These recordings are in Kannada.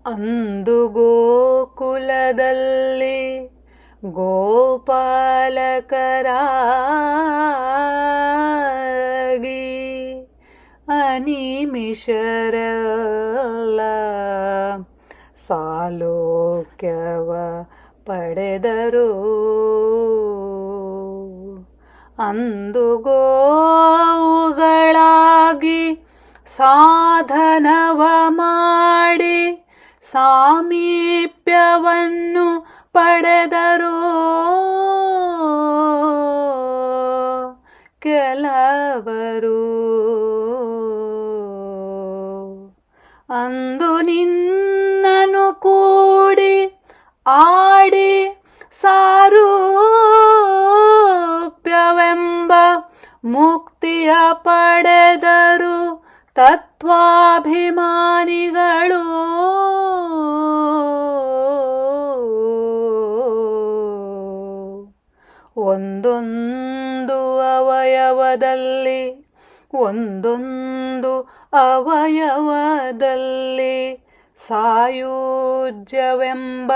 ಅಂದು ಗೋಕುಲದಲ್ಲಿ ಗೋಪಾಲಕರಾಗಿ ಅನಿಮಿಷರೆಲ್ಲ ಸಾಲೋಕ್ಯವ ಪಡೆದರು. ಅಂದು ಗೋವುಗಳಾಗಿ ಸಾಧನವ ಮಾಡಿ ಸಾಮೀಪ್ಯವನ್ನು ಪಡೆದರು. ಕೆಲವರು ಅಂದು ನಿನ್ನನು ಕೂಡಿ ಆಡಿ ಸಾರೂಪ್ಯವೆಂಬ ಮುಕ್ತಿಯ ಪಡೆದರು ತತ್ವಾಭಿಮಾನಿಗಳು. ಒಂದೊಂದು ಅವಯವದಲ್ಲಿ ಒಂದೊಂದು ಅವಯವದಲ್ಲಿ ಸಾಯುಜ್ಯವೆಂಬ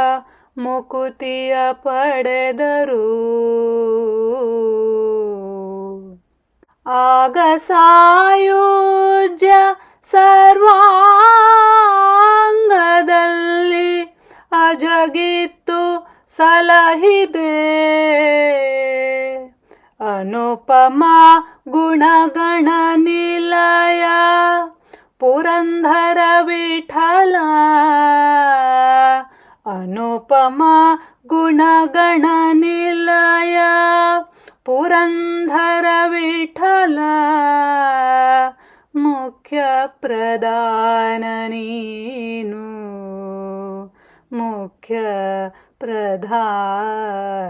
ಮುಕುತಿಯ ಪಡೆದರು. ಆಗ ಸಾಯುಜ್ಯ ಸರ್ವಾಂಗದಲ್ಲಿ ಅಜಗಿತ್ತು ಸಲಹಿದೆ. ಅನುಪಮ ಗುಣಗಣ ನಿಲಯ ಪುರಂದರ ವಿಠಲ. ಅನುಪಮ ಗುಣಗಣ ನಿಲಯ ಪುರಂದರ ವಿಠಲ. ಮುಖ್ಯ ಪ್ರಧಾನ ನೀನು, ಮುಖ್ಯ ಪ್ರಧಾನ.